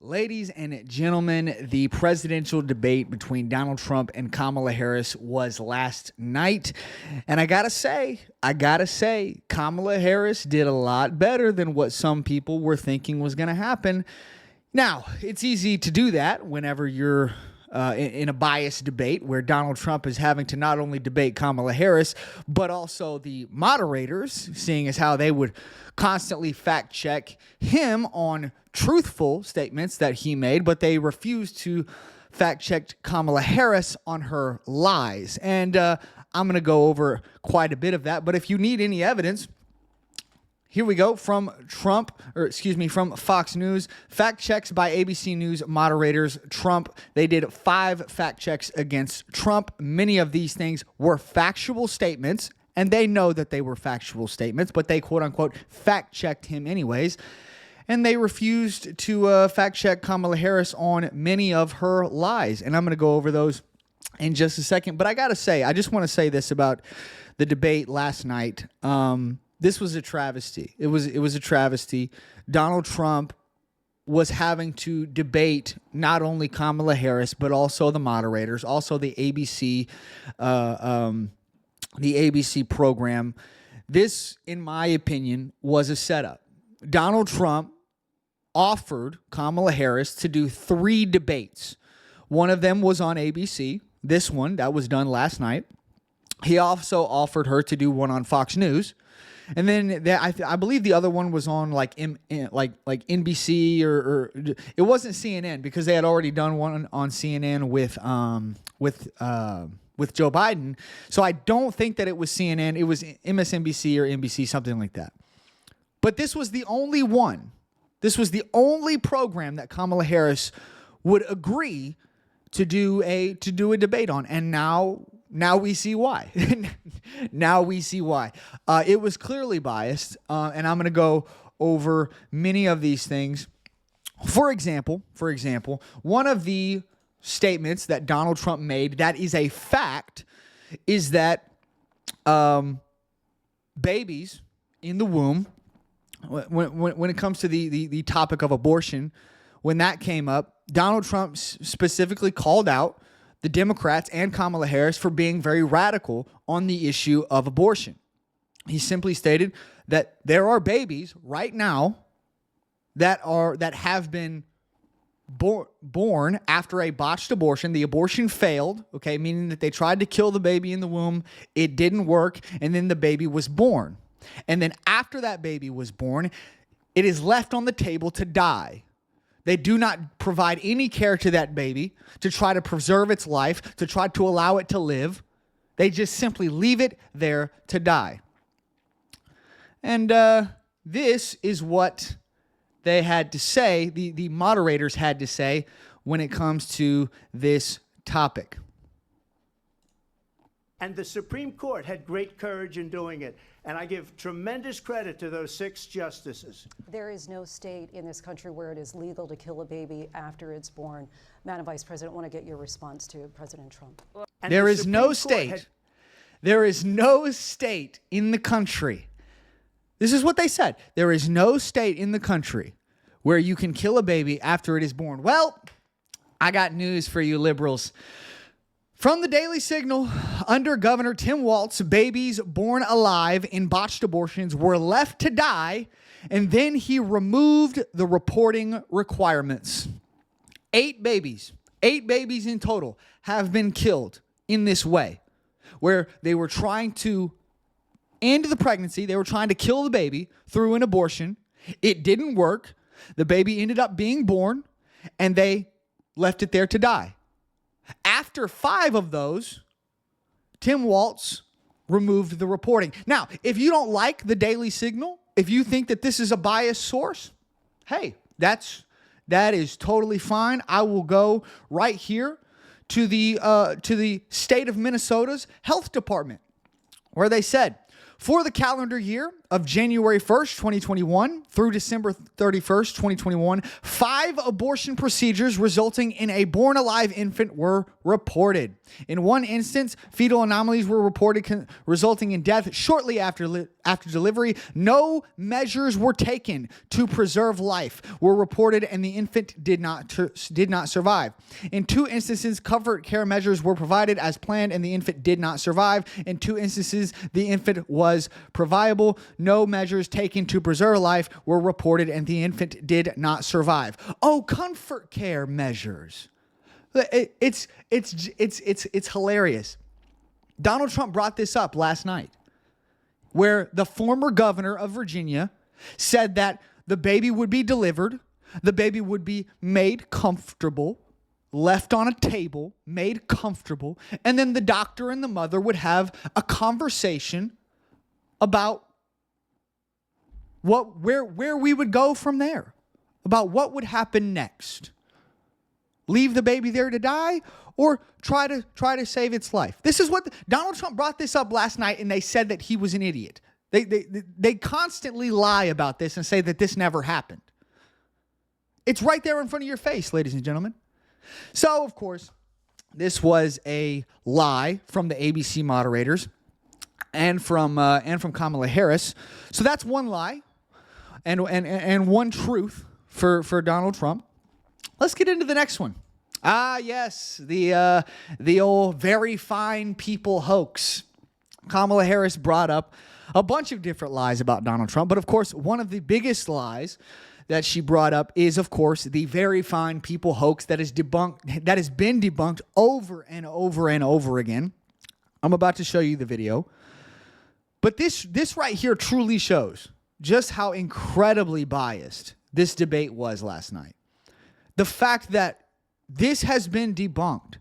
Ladies and gentlemen, the presidential debate between Donald Trump and Kamala Harris was last night. And I gotta say, Kamala Harris did a lot better than what some people were thinking was gonna happen. Now, it's easy to do that whenever you're in a biased debate where Donald Trump is having to not only debate Kamala Harris, but also the moderators, seeing as how they would constantly fact check him on truthful statements that he made, but they refused to fact check Kamala Harris on her lies. And I'm going to go over quite a bit of that. But if you need any evidence, here we go from from Fox News. Fact checks by ABC News moderators. Trump, they did 5 fact checks against Trump. Many of these things were factual statements, and they know that they were factual statements, but they quote unquote fact checked him anyways. And they refused to fact check Kamala Harris on many of her lies. And I'm going to go over those in just a second. But I got to say, I just want to say this about the debate last night. This was a travesty. It was a travesty. Donald Trump was having to debate not only Kamala Harris, but also the moderators, also the ABC program. This, in my opinion, was a setup. Donald Trump offered Kamala Harris to do 3 debates. One of them was on ABC. This one, that was done last night. He also offered her to do one on Fox News. And then I believe the other one was on like NBC or it wasn't CNN because they had already done one on CNN with Joe Biden. So I don't think that it was CNN. It was MSNBC or NBC, something like that. But this was the only one. This was the only program that Kamala Harris would agree to do a debate on. And now we see why. Now we see why. It was clearly biased, and I'm going to go over many of these things. For example, one of the statements that Donald Trump made that is a fact is that babies in the womb, when it comes to the topic of abortion, when that came up, Donald Trump specifically called out the Democrats and Kamala Harris for being very radical on the issue of abortion. He simply stated that there are babies right now that have been born after a botched abortion. The abortion failed, okay, meaning that they tried to kill the baby in the womb. It didn't work, and then the baby was born. And then after that baby was born, it is left on the table to die. They do not provide any care to that baby to try to preserve its life, to try to allow it to live. They just simply leave it there to die. And this is what they had to say, the moderators had to say when it comes to this topic. And the Supreme Court had great courage in doing it. And I give tremendous credit to those 6 justices. There is no state in this country where it is legal to kill a baby after it's born. Madam Vice President, I want to get your response to President Trump. There is no state. There is no state in the country. This is what they said. There is no state in the country where you can kill a baby after it is born. Well, I got news for you liberals. From the Daily Signal, under Governor Tim Walz, babies born alive in botched abortions were left to die, and then he removed the reporting requirements. 8 babies in total have been killed in this way, where they were trying to end the pregnancy. They were trying to kill the baby through an abortion. It didn't work. The baby ended up being born, and they left it there to die. After 5 of those, Tim Walz removed the reporting. Now, if you don't like the Daily Signal, if you think that this is a biased source, hey, that is totally fine. I will go right here to the state of Minnesota's health department, where they said, for the calendar year of January 1st, 2021 through December 31st, 2021, 5 abortion procedures resulting in a born-alive infant were reported. In one instance, fetal anomalies were reported resulting in death shortly after delivery. No measures were taken to preserve life were reported, and the infant did not survive. In 2 instances, comfort care measures were provided as planned, and the infant did not survive. In 2 instances, the infant was viable. No measures taken to preserve life were reported, and the infant did not survive. Oh, comfort care measures. It's hilarious. Donald Trump brought this up last night, where the former governor of Virginia said that the baby would be delivered, the baby would be made comfortable, left on a table, made comfortable, and then the doctor and the mother would have a conversation about where we would go from there, about what would happen next. Leave the baby there to die, or try to save its life. This is what Donald Trump brought this up last night, and they said that he was an idiot. They constantly lie about this and say that this never happened. It's right there in front of your face, ladies and gentlemen. So, of course, this was a lie from the ABC moderators and from Kamala Harris. So that's one lie and one truth for Donald Trump. Let's get into the next one. Ah, yes, the old very fine people hoax. Kamala Harris brought up a bunch of different lies about Donald Trump, but of course, one of the biggest lies that she brought up is, of course, the very fine people hoax that has been debunked over and over and over again. I'm about to show you the video, but this right here truly shows just how incredibly biased this debate was last night. The fact that this has been debunked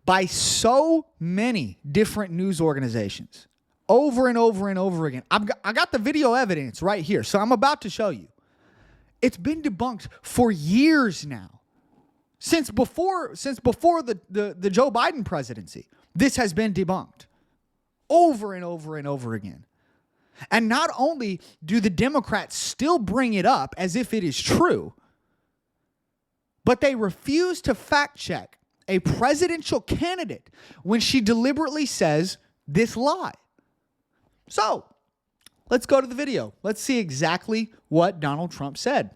by so many different news organizations over and over and over again. I got the video evidence right here, so I'm about to show you. It's been debunked for years now. Since before the Joe Biden presidency, this has been debunked over and over and over again. And not only do the Democrats still bring it up as if it is true, but they refuse to fact check a presidential candidate when she deliberately says this lie. So, let's go to the video. Let's see exactly what Donald Trump said.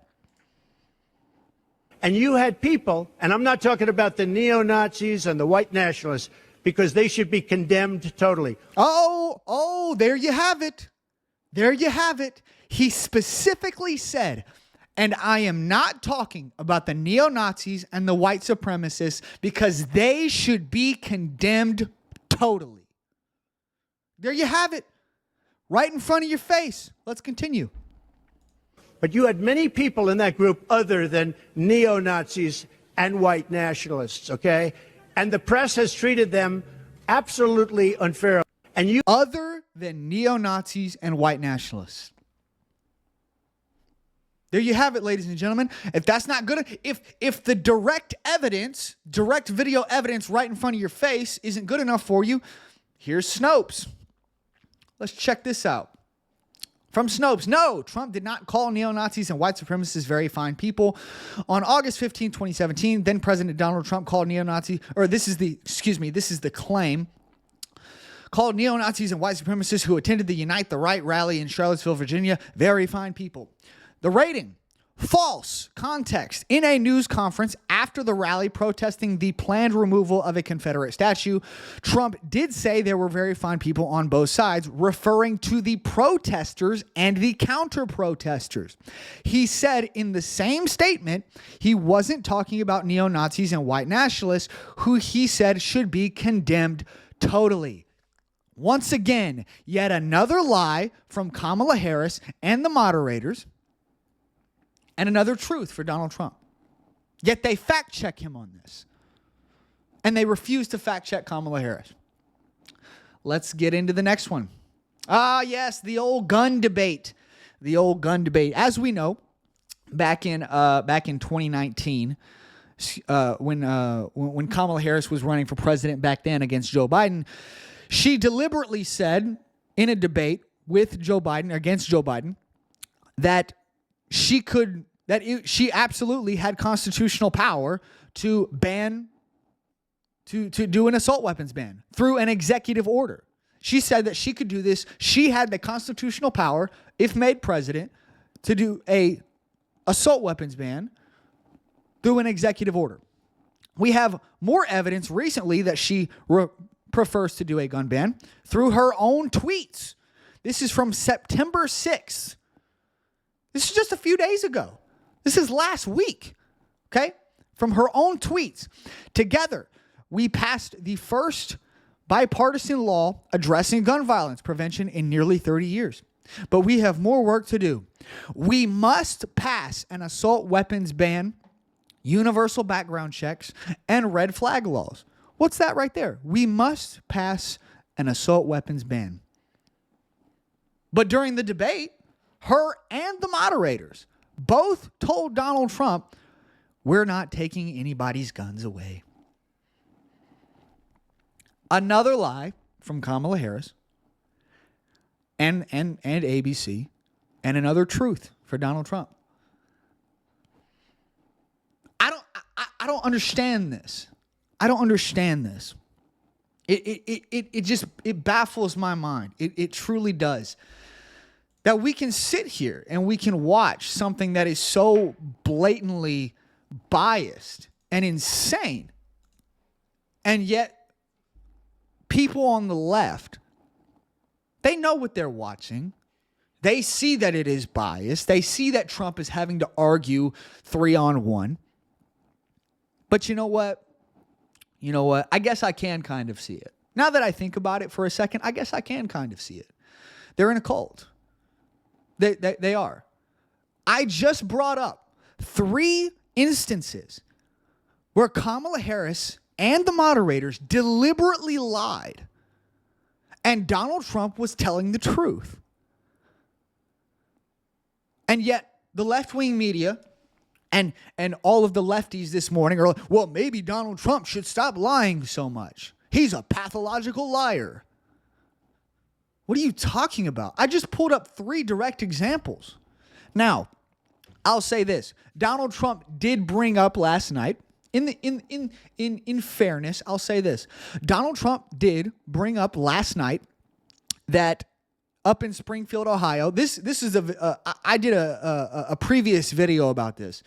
And you had people, and I'm not talking about the neo-Nazis and the white nationalists, because they should be condemned totally. Oh, there you have it. There you have it. He specifically said, and I am not talking about the neo-Nazis and the white supremacists, because they should be condemned totally. There you have it. Right in front of your face. Let's continue. But you had many people in that group other than neo-Nazis and white nationalists, okay? And the press has treated them absolutely unfairly. And you other than neo-Nazis and white nationalists. There you have it, ladies and gentlemen. If that's not good, if the direct video evidence right in front of your face isn't good enough for you, here's Snopes. Let's check this out. From Snopes, no, Trump did not call neo-Nazis and white supremacists very fine people. On August 15, 2017, then President Donald Trump called neo-Nazi, or this is the claim, called neo-Nazis and white supremacists who attended the Unite the Right rally in Charlottesville, Virginia, very fine people. The rating, false context. In a news conference after the rally protesting the planned removal of a Confederate statue, Trump did say there were very fine people on both sides, referring to the protesters and the counter-protesters. He said in the same statement he wasn't talking about neo-Nazis and white nationalists, who he said should be condemned totally. Once again, yet another lie from Kamala Harris and the moderators, and another truth for Donald Trump. Yet they fact check him on this. And they refuse to fact check Kamala Harris. Let's get into the next one. Ah, yes, the old gun debate. The old gun debate. As we know, back in 2019, when Kamala Harris was running for president back then against Joe Biden, she deliberately said in a debate with Joe Biden, against Joe Biden, that she absolutely had constitutional power to ban, to do an assault weapons ban through an executive order. She said that she could do this. She had the constitutional power, if made president, to do a assault weapons ban through an executive order. We have more evidence recently that she prefers to do a gun ban through her own tweets. This is from September 6th. This is just a few days ago. This is last week, okay? From her own tweets. Together, we passed the first bipartisan law addressing gun violence prevention in nearly 30 years. But we have more work to do. We must pass an assault weapons ban, universal background checks, and red flag laws. What's that right there? We must pass an assault weapons ban. But during the debate, her and the moderators both told Donald Trump, we're not taking anybody's guns away. Another lie from Kamala Harris and ABC, and another truth for Donald Trump. I don't understand this. I don't understand this. It baffles my mind. It truly does. That we can sit here and we can watch something that is so blatantly biased and insane, and yet people on the left, they know what they're watching. They see that it is biased. They see that Trump is having to argue 3-on-1. But you know what? You know what? I guess I can kind of see it. Now that I think about it for a second, I guess I can kind of see it. They're in a cult. They are. I just brought up 3 instances where Kamala Harris and the moderators deliberately lied, and Donald Trump was telling the truth. And yet the left-wing media and all of the lefties this morning are like, well, maybe Donald Trump should stop lying so much. He's a pathological liar. What are you talking about? I just pulled up 3 direct examples. Now, I'll say this. Donald Trump did bring up last night, in fairness, I'll say this. Donald Trump did bring up last night that up in Springfield, Ohio, this is I did a previous video about this,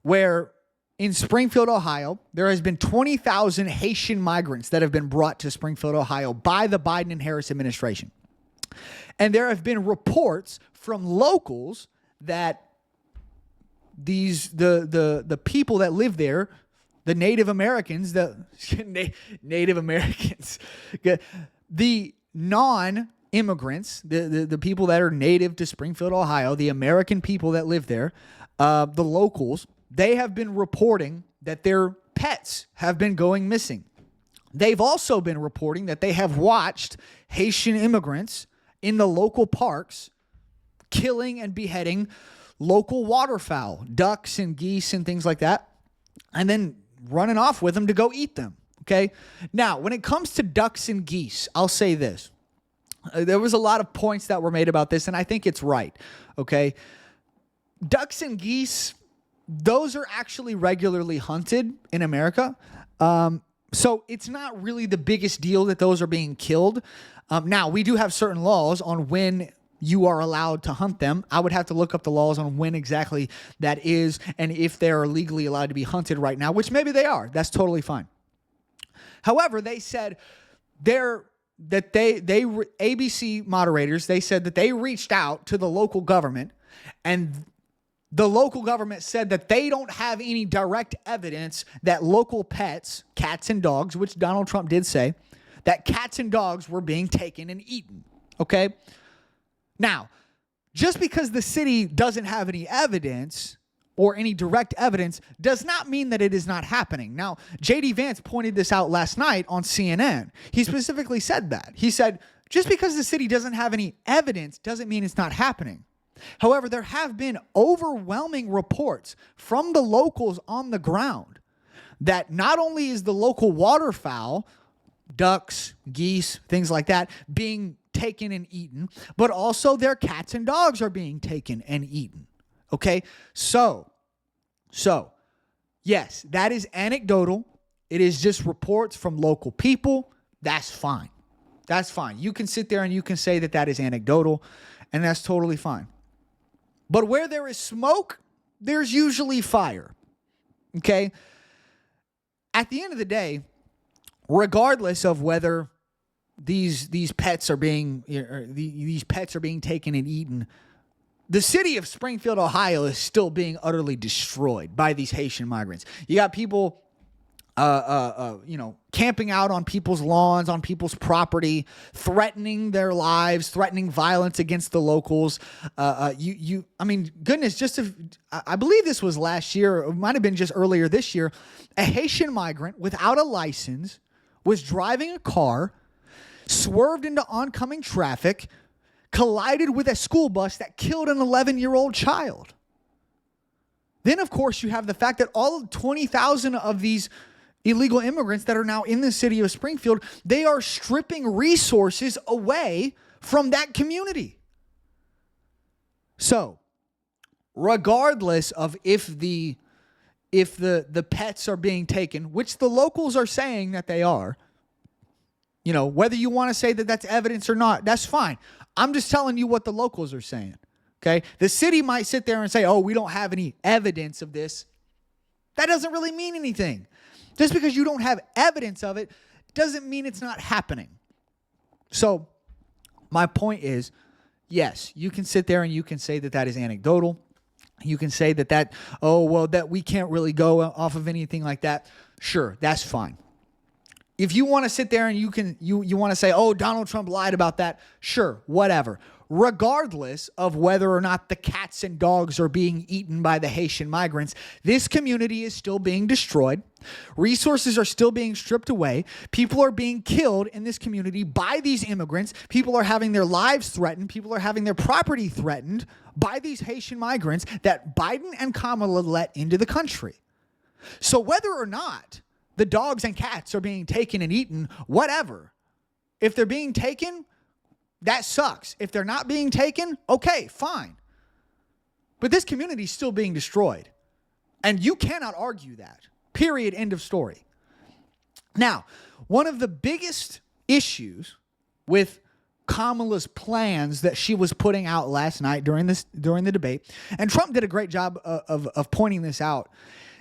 where in Springfield, Ohio, there has been 20,000 Haitian migrants that have been brought to Springfield, Ohio by the Biden and Harris administration. And there have been reports from locals that the people that live there, the Native Americans, the non-immigrants, the people that are native to Springfield, Ohio, the American people that live there, the locals, they have been reporting that their pets have been going missing. They've also been reporting that they have watched Haitian immigrants in the local parks killing and beheading local waterfowl, ducks and geese and things like that, and then running off with them to go eat them. Okay? Now, when it comes to ducks and geese, I'll say this. There was a lot of points that were made about this, and I think it's right. Okay? Ducks and geese, those are actually regularly hunted in America. So it's not really the biggest deal that those are being killed. Now, we do have certain laws on when you are allowed to hunt them. I would have to look up the laws on when exactly that is and if they're legally allowed to be hunted right now, which maybe they are. That's totally fine. However, they said ABC moderators, they said that they reached out to the local government, and the local government said that they don't have any direct evidence that local pets, cats and dogs, which Donald Trump did say, that cats and dogs were being taken and eaten. Okay? Now, just because the city doesn't have any evidence or any direct evidence does not mean that it is not happening. Now, J.D. Vance pointed this out last night on CNN. He specifically said that. He said, just because the city doesn't have any evidence doesn't mean it's not happening. However, there have been overwhelming reports from the locals on the ground that not only is the local waterfowl, ducks, geese, things like that, being taken and eaten, but also their cats and dogs are being taken and eaten. Okay? So, yes, that is anecdotal. It is just reports from local people. That's fine. That's fine. You can sit there and you can say that that is anecdotal, and that's totally fine. But where there is smoke, there's usually fire. Okay? At the end of the day, regardless of whether these pets are being taken and eaten, the city of Springfield, Ohio is still being utterly destroyed by these Haitian migrants. You got people camping out on people's lawns, on people's property, threatening their lives, threatening violence against the locals. I believe this was last year, or it might have been just earlier this year. A Haitian migrant without a license was driving a car, swerved into oncoming traffic, collided with a school bus that killed an 11-year-old child. Then, of course, you have the fact that all of 20,000 of these illegal immigrants that are now in the city of Springfield, they are stripping resources away from that community. So, regardless of if the pets are being taken, which the locals are saying that they are, whether you want to say that that's evidence or not, that's fine. I'm just telling you what the locals are saying. Okay? The city might sit there and say, oh, we don't have any evidence of this. That doesn't really mean anything. Just because you don't have evidence of it doesn't mean it's not happening. So my point is, yes, you can sit there and you can say that that is anecdotal. You can say that we can't really go off of anything like that. Sure, that's fine. If you want to sit there and you want to say, oh, Donald Trump lied about that, sure, whatever. Regardless of whether or not the cats and dogs are being eaten by the Haitian migrants, this community is still being destroyed. Resources are still being stripped away. People are being killed in this community by these immigrants. People are having their lives threatened. People are having their property threatened by these Haitian migrants that Biden and Kamala let into the country. So whether or not the dogs and cats are being taken and eaten, whatever. If they're being taken, that sucks. If they're not being taken, okay, fine. But this community is still being destroyed. And you cannot argue that. Period. End of story. Now, one of the biggest issues with Kamala's plans that she was putting out last night during the debate, and Trump did a great job of pointing this out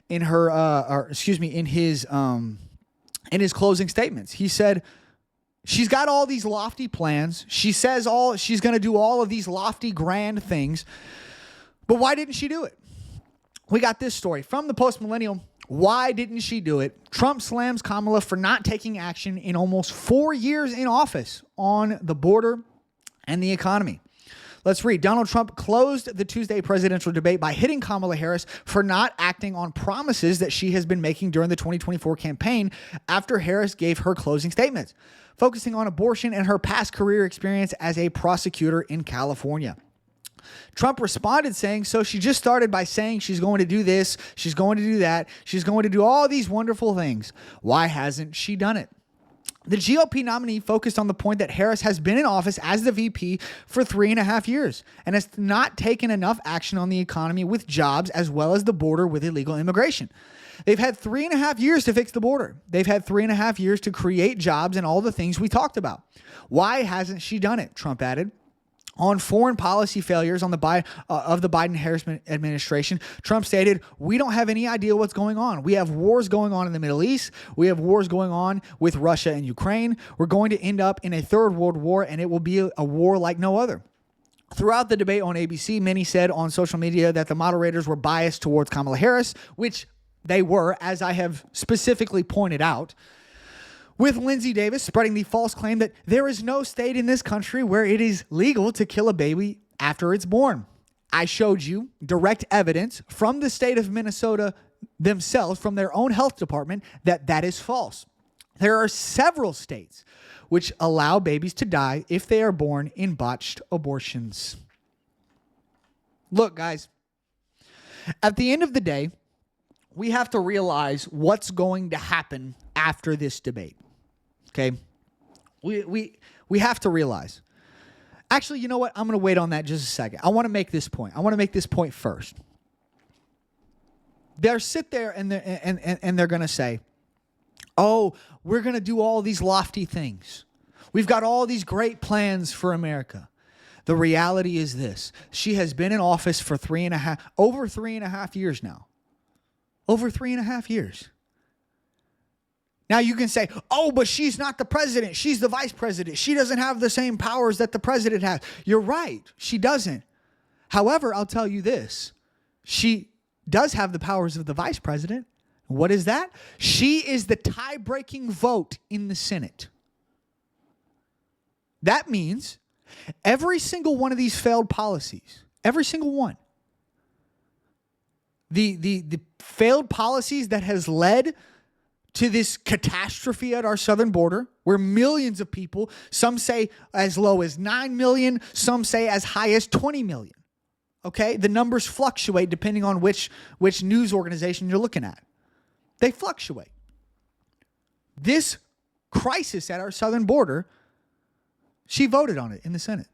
in his closing statements. He said, she's got all these lofty plans. She says she's going to do all of these lofty, grand things. But why didn't she do it? We got this story from the Post Millennial. Why didn't she do it? Trump slams Kamala for not taking action in almost 4 years in office on the border and the economy. Let's read. Donald Trump closed the Tuesday presidential debate by hitting Kamala Harris for not acting on promises that she has been making during the 2024 campaign after Harris gave her closing statements, focusing on abortion and her past career experience as a prosecutor in California. Trump responded saying, so she just started by saying she's going to do this, she's going to do that, she's going to do all these wonderful things. Why hasn't she done it? The GOP nominee focused on the point that Harris has been in office as the VP for 3.5 years and has not taken enough action on the economy with jobs as well as the border with illegal immigration. They've had 3.5 years to fix the border. They've had 3.5 years to create jobs and all the things we talked about. Why hasn't she done it? Trump added. On foreign policy failures of the Biden-Harris administration, Trump stated, we don't have any idea what's going on. We have wars going on in the Middle East. We have wars going on with Russia and Ukraine. We're going to end up in a third world war, and it will be a war like no other. Throughout the debate on ABC, many said on social media that the moderators were biased towards Kamala Harris, which they were, as I have specifically pointed out, with Lindsey Davis spreading the false claim that there is no state in this country where it is legal to kill a baby after it's born. I showed you direct evidence from the state of Minnesota themselves, from their own health department, that that is false. There are several states which allow babies to die if they are born in botched abortions. Look, guys, at the end of the day, we have to realize what's going to happen after this debate. Okay? We have to realize Actually, you know what? I'm going to wait on that just a second. I want to make this point. I want to make this point first. They'll sit there and they're going to say, oh, we're going to do all these lofty things. We've got all these great plans for America. The reality is this. She has been in office for over 3.5 years now. Over 3.5 years. Now you can say, oh, but she's not the president. She's the vice president. She doesn't have the same powers that the president has. You're right. She doesn't. However, I'll tell you this. She does have the powers of the vice president. What is that? She is the tie-breaking vote in the Senate. That means every single one of these failed policies, every single one, the failed policies that has led to this catastrophe at our southern border, where millions of people, some say as low as 9 million, some say as high as 20 million. Okay? The numbers fluctuate depending on which news organization you're looking at. They fluctuate. This crisis at our southern border, she voted on it in the Senate.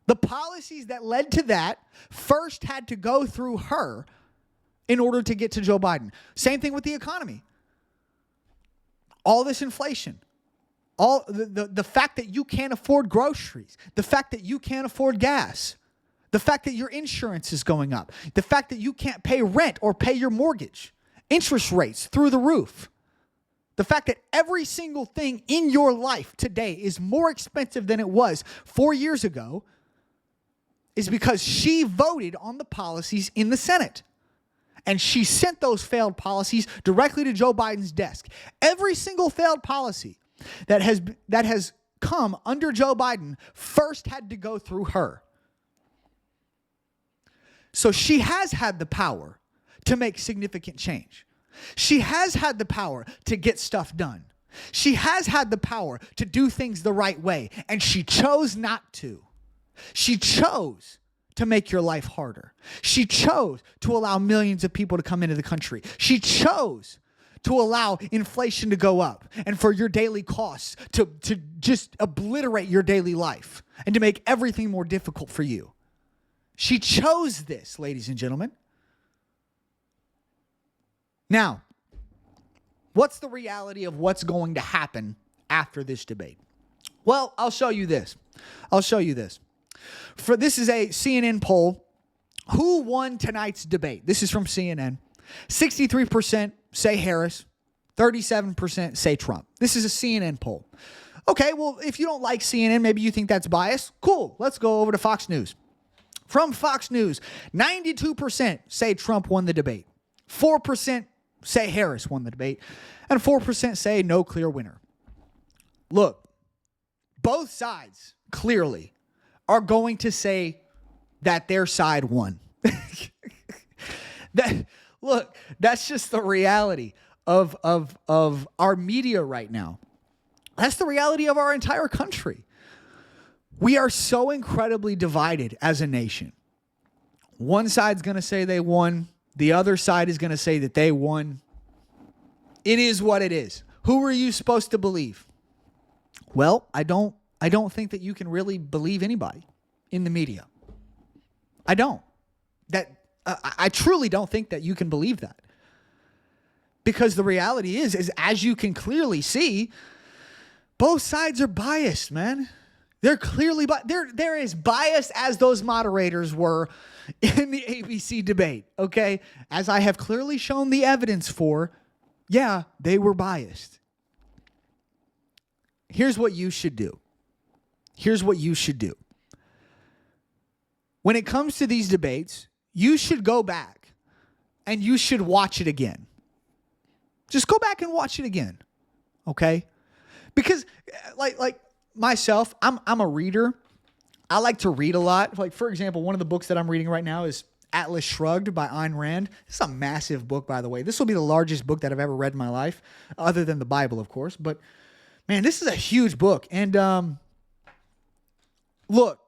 The policies that led to that first had to go through her in order to get to Joe Biden. Same thing with the economy. All this inflation, all the fact that you can't afford groceries, the fact that you can't afford gas, the fact that your insurance is going up, the fact that you can't pay rent or pay your mortgage, interest rates through the roof, the fact that every single thing in your life today is more expensive than it was 4 years ago is because she voted on the policies in the Senate. And she sent those failed policies directly to Joe Biden's desk. Every single failed policy that has come under Joe Biden first had to go through her. So she has had the power to make significant change. She has had the power to get stuff done. She has had the power to do things the right way, and she chose not to. She chose to make your life harder. She chose to allow millions of people to come into the country. She chose to allow inflation to go up and for your daily costs to just obliterate your daily life and to make everything more difficult for you. She chose this, ladies and gentlemen. Now, what's the reality of what's going to happen after this debate? Well, I'll show you this. This is a CNN poll. Who won tonight's debate? This is from CNN. 63% say Harris. 37% say Trump. This is a CNN poll. Okay, well, if you don't like CNN, maybe you think that's biased. Cool. Let's go over to Fox News. From Fox News, 92% say Trump won the debate. 4% say Harris won the debate. And 4% say no clear winner. Look, both sides clearly are going to say that their side won. That's just the reality of our media right now. That's the reality of our entire country. We are so incredibly divided as a nation. One side's going to say they won. The other side is going to say that they won. It is what it is. Who are you supposed to believe? Well, I don't think that you can really believe anybody in the media. I don't. I truly don't think that you can believe that. Because the reality is as you can clearly see, both sides are biased, man. They're clearly they're as biased as those moderators were in the ABC debate, okay? As I have clearly shown the evidence for, yeah, they were biased. Here's what you should do. When it comes to these debates, you should go back and you should watch it again. Just go back and watch it again, okay? Because like myself, I'm a reader. I like to read a lot. Like, for example, one of the books that I'm reading right now is Atlas Shrugged by Ayn Rand. It's a massive book, by the way. This will be the largest book that I've ever read in my life, other than the Bible, of course. But, man, this is a huge book. And look,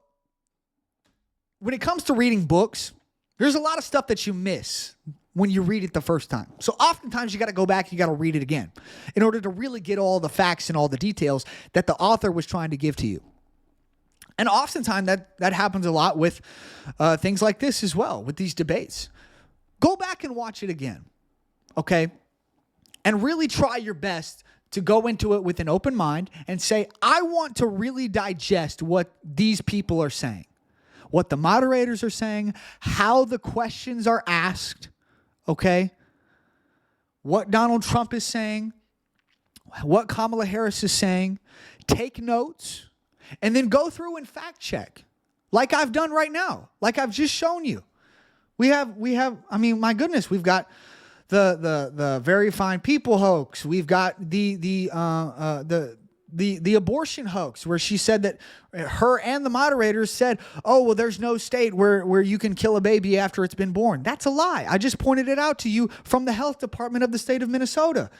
when it comes to reading books, there's a lot of stuff that you miss when you read it the first time. So oftentimes you got to go back, you got to read it again in order to really get all the facts and all the details that the author was trying to give to you. And oftentimes that happens a lot with things like this as well, with these debates. Go back and watch it again, okay? And really try your best to go into it with an open mind and say, I want to really digest what these people are saying, what the moderators are saying, how the questions are asked, okay? What Donald Trump is saying, what Kamala Harris is saying. Take notes, and then go through and fact check, like I've done right now, like I've just shown you. We have. I mean, my goodness, we've got the very fine people hoax. We've got the abortion hoax, where she said that her and the moderators said, oh, well, there's no state where you can kill a baby after it's been born. That's a lie. I just pointed it out to you from the health department of the state of Minnesota.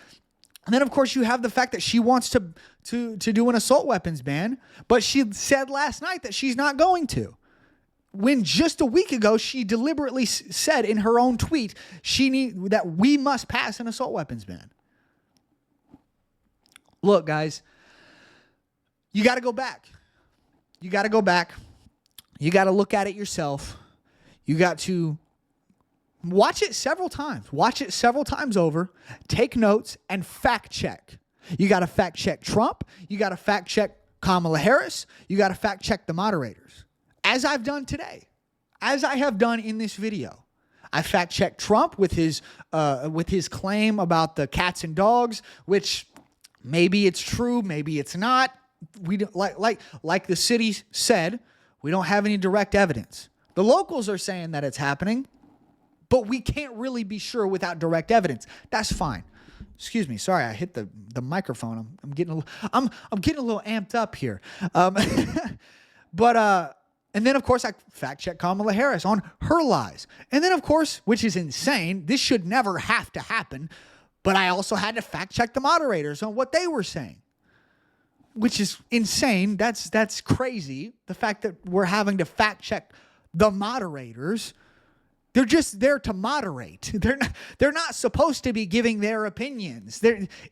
And then, of course, you have the fact that she wants to do an assault weapons ban, but she said last night that she's not going to. When just a week ago, she deliberately said in her own tweet that we must pass an assault weapons ban. Look, guys, you got to go back. You got to go back. You got to look at it yourself. You got to watch it several times. Watch it several times over. Take notes and fact check. You got to fact check Trump. You got to fact check Kamala Harris. You got to fact check the moderators. As I've done today. As I have done in this video. I fact checked Trump with his claim about the cats and dogs, which maybe it's true, maybe it's not. We don't, like the city said, we don't have any direct evidence. The locals are saying that it's happening, but we can't really be sure without direct evidence. That's fine. Excuse me. Sorry, I hit the microphone. I'm getting a little amped up here. And then of course I fact check Kamala Harris on her lies. And then of course, which is insane, this should never have to happen, but I also had to fact check the moderators on what they were saying, which is insane. That's crazy. The fact that we're having to fact check the moderators. They're just there to moderate. They're not supposed to be giving their opinions.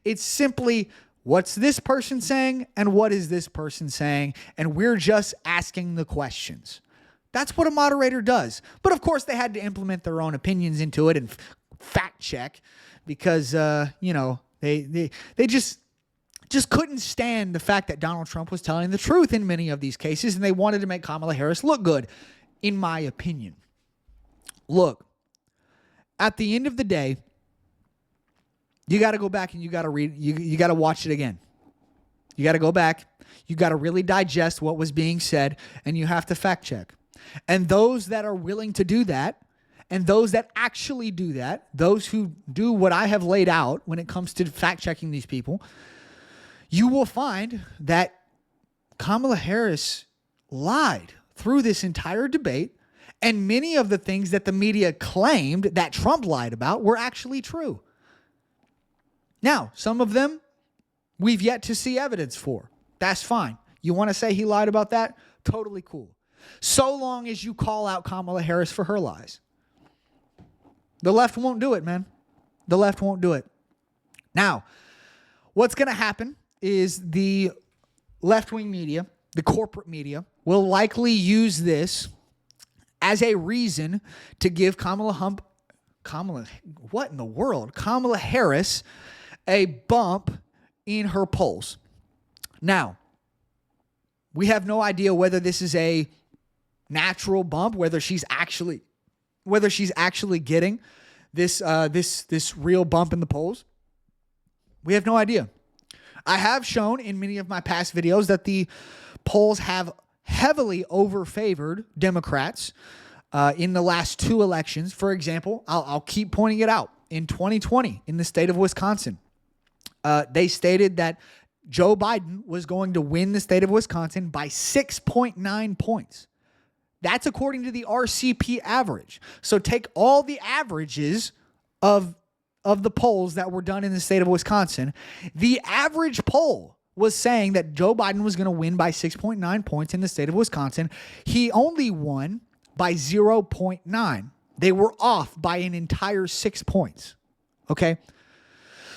It's simply, what's this person saying and what is this person saying? And we're just asking the questions. That's what a moderator does. But of course, they had to implement their own opinions into it and fact check because, they just couldn't stand the fact that Donald Trump was telling the truth in many of these cases, and they wanted to make Kamala Harris look good, in my opinion. Look, at the end of the day, you got to go back and you got to read, you got to watch it again. You got to go back. You got to really digest what was being said, and you have to fact check. And those that are willing to do that, and those that actually do that, those who do what I have laid out when it comes to fact checking these people, you will find that Kamala Harris lied through this entire debate. And many of the things that the media claimed that Trump lied about were actually true. Now, some of them we've yet to see evidence for. That's fine. You want to say he lied about that? Totally cool. So long as you call out Kamala Harris for her lies. The left won't do it, man. The left won't do it. Now, what's going to happen is the left-wing media, the corporate media, will likely use this as a reason to give Kamala Harris a bump in her polls. Now, we have no idea whether this is a natural bump, whether she's actually getting this real bump in the polls. We have no idea. I have shown in many of my past videos that the polls have heavily overfavored Democrats in the last two elections. For example, I'll keep pointing it out. In 2020, in the state of Wisconsin, they stated that Joe Biden was going to win the state of Wisconsin by 6.9 points. That's according to the RCP average. So take all the averages of the polls that were done in the state of Wisconsin. The average poll was saying that Joe Biden was going to win by 6.9 points in the state of Wisconsin. He only won by 0.9. They were off by an entire 6 points. Okay?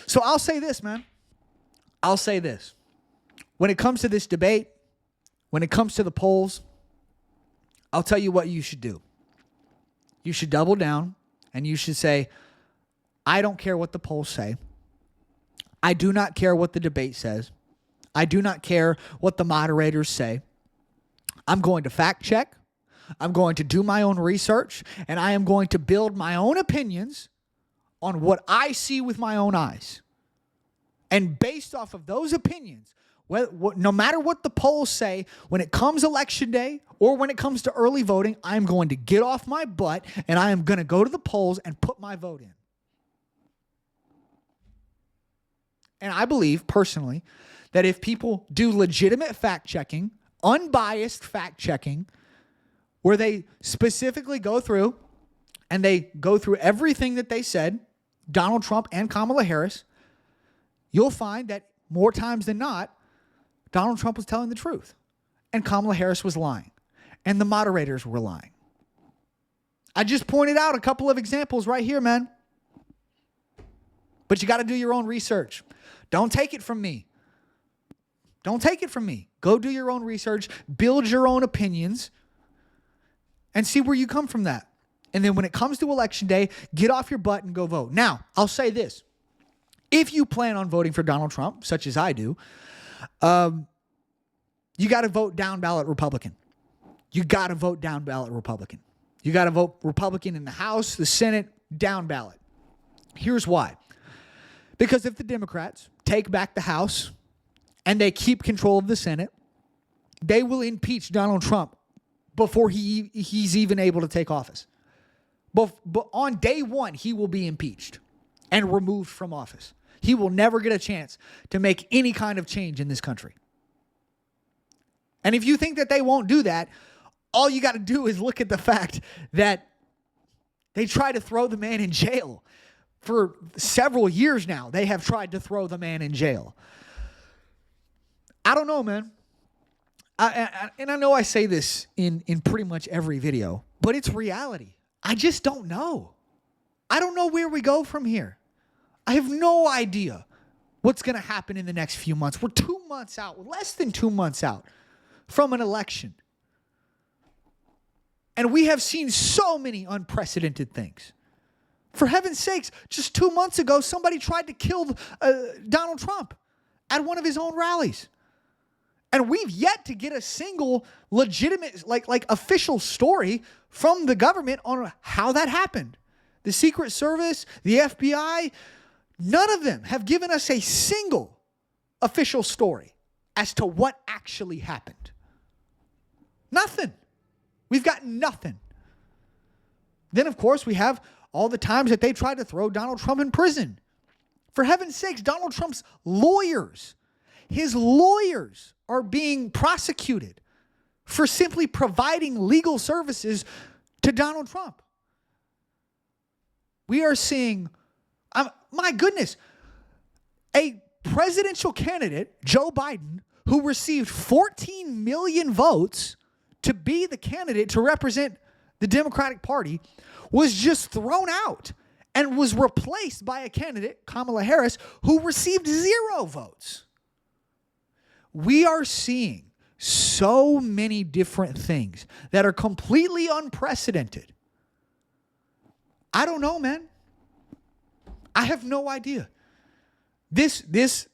So I'll say this, man. I'll say this. When it comes to this debate, when it comes to the polls, I'll tell you what you should do. You should double down and you should say, I don't care what the polls say. I do not care what the debate says. I do not care what the moderators say. I'm going to fact check. I'm going to do my own research, and I am going to build my own opinions on what I see with my own eyes. And based off of those opinions, no matter what the polls say, when it comes election day or when it comes to early voting, I'm going to get off my butt and I am going to go to the polls and put my vote in. And I believe, personally, that if people do legitimate fact-checking, unbiased fact-checking, where they specifically go through and they go through everything that they said, Donald Trump and Kamala Harris, you'll find that more times than not, Donald Trump was telling the truth and Kamala Harris was lying and the moderators were lying. I just pointed out a couple of examples right here, man. But you got to do your own research. Don't take it from me. Don't take it from me. Go do your own research, build your own opinions, and see where you come from that. And then when it comes to election day, get off your butt and go vote. Now, I'll say this. If you plan on voting for Donald Trump, such as I do, you got to vote down ballot Republican. You got to vote down ballot Republican. You got to vote Republican in the House, the Senate, down ballot. Here's why. Because if the Democrats take back the House and they keep control of the Senate, they will impeach Donald Trump before he's even able to take office. But on day one, he will be impeached and removed from office. He will never get a chance to make any kind of change in this country. And if you think that they won't do that, all you got to do is look at the fact that they try to throw the man in jail. For several years now, they have tried to throw the man in jail. I don't know, man. And I know I say this in pretty much every video, but it's reality. I just don't know. I don't know where we go from here. I have no idea what's going to happen in the next few months. We're 2 months out, we're less than 2 months out from an election. And we have seen so many unprecedented things. For heaven's sakes, just 2 months ago, somebody tried to kill Donald Trump at one of his own rallies. And we've yet to get a single legitimate, like official story from the government on how that happened. The Secret Service, the FBI, none of them have given us a single official story as to what actually happened. Nothing. We've got nothing. Then, of course, we have all the times that they tried to throw Donald Trump in prison. For heaven's sakes, Donald Trump's lawyers, his lawyers are being prosecuted for simply providing legal services to Donald Trump. We are seeing, my goodness, a presidential candidate, Joe Biden, who received 14 million votes to be the candidate to represent the Democratic Party, was just thrown out and was replaced by a candidate, Kamala Harris, who received 0 votes. We are seeing so many different things that are completely unprecedented. I don't know, man. I have no idea. This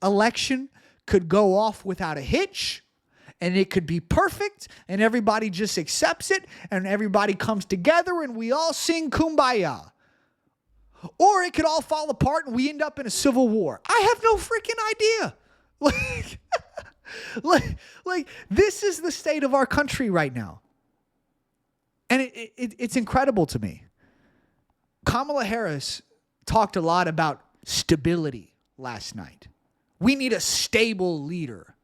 election could go off without a hitch, and it could be perfect, and everybody just accepts it, and everybody comes together, and we all sing Kumbaya. Or it could all fall apart, and we end up in a civil war. I have no freaking idea. Like this is the state of our country right now. And it's incredible to me. Kamala Harris talked a lot about stability last night. We need a stable leader.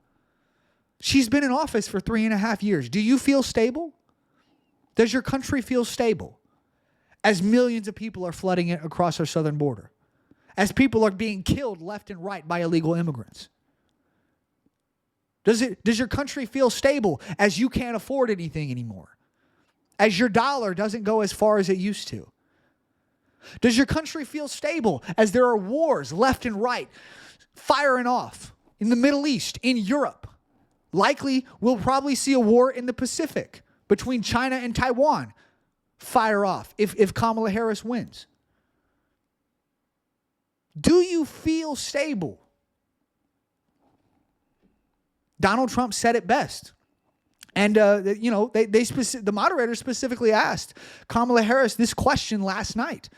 She's been in office for 3.5 years. Do you feel stable? Does your country feel stable? As millions of people are flooding it across our southern border. As people are being killed left and right by illegal immigrants. Does your country feel stable as you can't afford anything anymore? As your dollar doesn't go as far as it used to? Does your country feel stable as there are wars left and right firing off in the Middle East, in Europe? Likely, we'll probably see a war in the Pacific between China and Taiwan fire off if Kamala Harris wins. Do you feel stable? Donald Trump said it best. And, the moderators specifically asked Kamala Harris this question last night,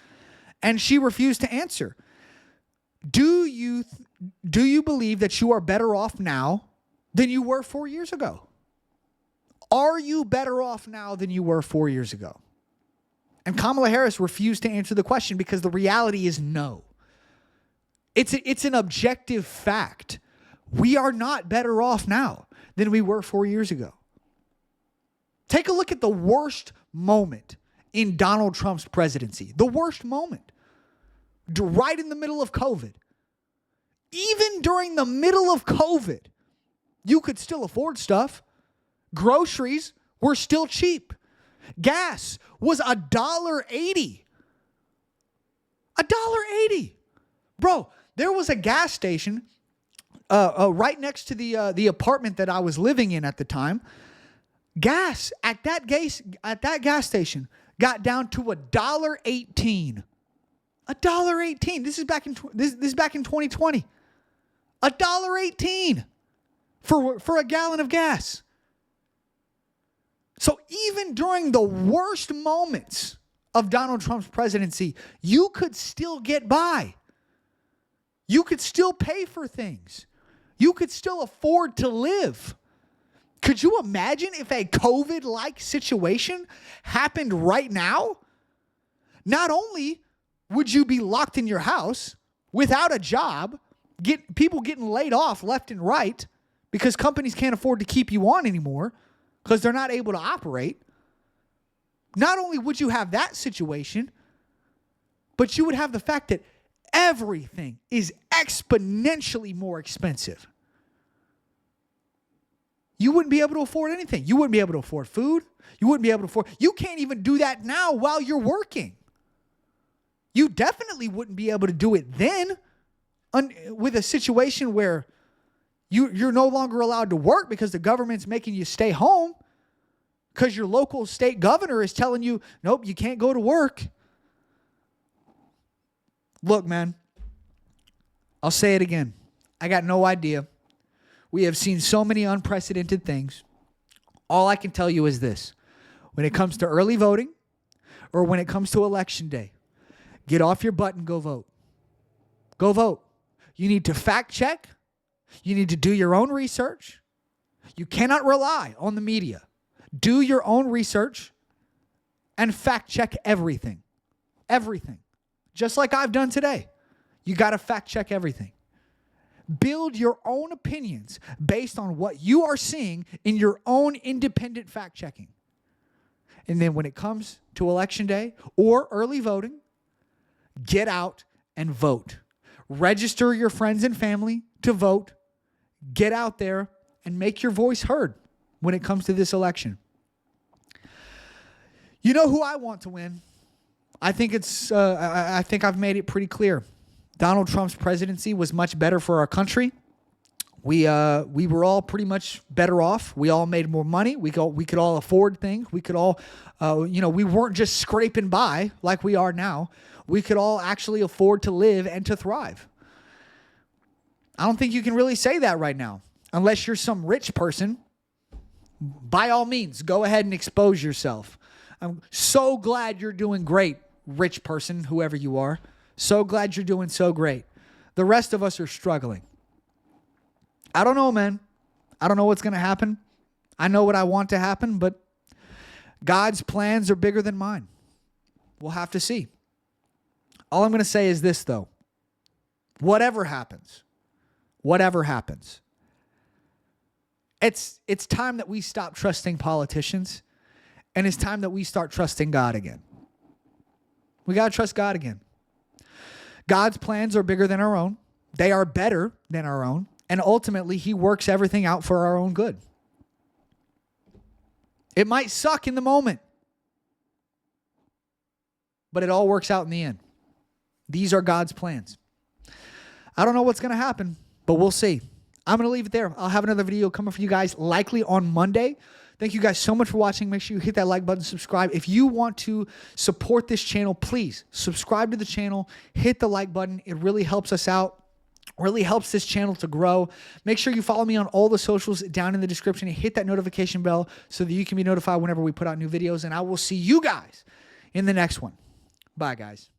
and she refused to answer. Do you believe that you are better off now than you were 4 years ago? Are you better off now than you were 4 years ago? And Kamala Harris refused to answer the question because the reality is no. It's an objective fact. We are not better off now than we were 4 years ago. Take a look at the worst moment in Donald Trump's presidency. The worst moment. Right in the middle of COVID. Even during the middle of COVID, you could still afford stuff. Groceries were still cheap. Gas was $1.80. $1.80. Bro, there was a gas station right next to the apartment that I was living in at the time. Gas at that gas station got down to $1.18. $1.18. This is back in 2020. $1.18 for a gallon of gas. So even during the worst moments of Donald Trump's presidency, you could still get by. You could still pay for things. You could still afford to live. Could you imagine if a COVID-like situation happened right now? Not only would you be locked in your house without a job, people getting laid off left and right because companies can't afford to keep you on anymore because they're not able to operate. Not only would you have that situation, but you would have the fact that everything is exponentially more expensive. You wouldn't be able to afford anything. You wouldn't be able to afford food. You can't even do that now while you're working. You definitely wouldn't be able to do it then with a situation where you're no longer allowed to work because the government's making you stay home because your local state governor is telling you, nope, you can't go to work. Look, man, I'll say it again. I got no idea. We have seen so many unprecedented things. All I can tell you is this. When it comes to early voting or when it comes to election day, get off your butt and go vote. Go vote. You need to fact check. You need to do your own research. You cannot rely on the media. Do your own research and fact check everything. Everything. Just like I've done today. You got to fact check everything. Build your own opinions based on what you are seeing in your own independent fact checking. And then when it comes to election day or early voting, get out and vote. Register your friends and family to vote. Get out there and make your voice heard when it comes to this election. You know who I want to win? I think I've made it pretty clear. Donald Trump's presidency was much better for our country. We were all pretty much better off. We all made more money. We could all afford things. We could all, we weren't just scraping by like we are now. We could all actually afford to live and to thrive. I don't think you can really say that right now. Unless you're some rich person, by all means, go ahead and expose yourself. I'm so glad you're doing great, rich person, whoever you are. So glad you're doing so great. The rest of us are struggling. I don't know, man. I don't know what's going to happen. I know what I want to happen, but God's plans are bigger than mine. We'll have to see. All I'm going to say is this, though. Whatever happens, it's time that we stop trusting politicians, and it's time that we start trusting God again. We got to trust God again. God's plans are bigger than our own. They are better than our own. And ultimately, He works everything out for our own good. It might suck in the moment, but it all works out in the end. These are God's plans. I don't know what's going to happen, but we'll see. I'm going to leave it there. I'll have another video coming for you guys likely on Monday. Thank you guys so much for watching. Make sure you hit that like button, subscribe. If you want to support this channel, please subscribe to the channel, hit the like button. It really helps us out. Really helps this channel to grow. Make sure you follow me on all the socials down in the description and hit that notification bell so that you can be notified whenever we put out new videos. And I will see you guys in the next one. Bye, guys.